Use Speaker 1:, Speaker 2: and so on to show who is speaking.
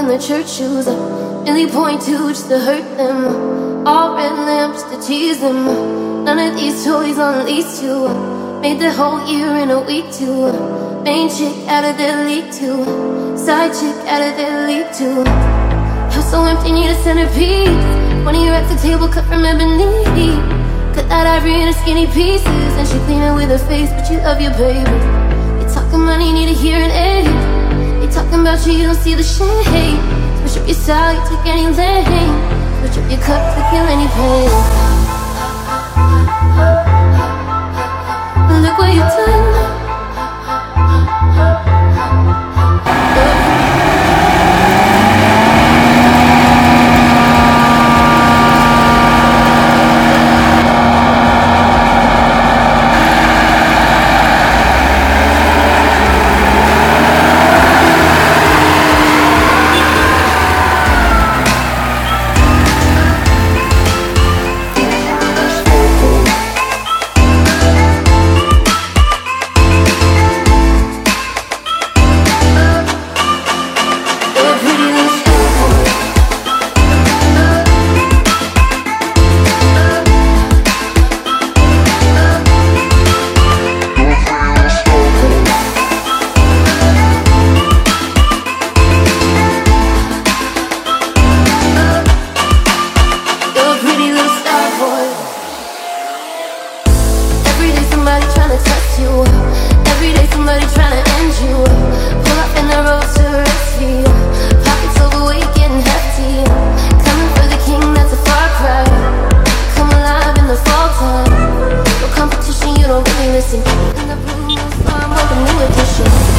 Speaker 1: the church shoes. Really point to just to hurt them. All red lamps to tease them. None of these toys on lease to. Made the whole year in a week too. Main chick out of their league too. Side chick out of their league too. House so empty, need a centerpiece. 20 racks a table cut from ebony. Cut that ivory into skinny pieces. And she clean it with her face, but you love your baby. You talking money, need a hearing aid. They talking about you, you don't see the shade. Switch up your style, you take any lane. Switch up your cup to kill any pain. Look what you've done. Listen, in the blue moon, so I'm on a new edition.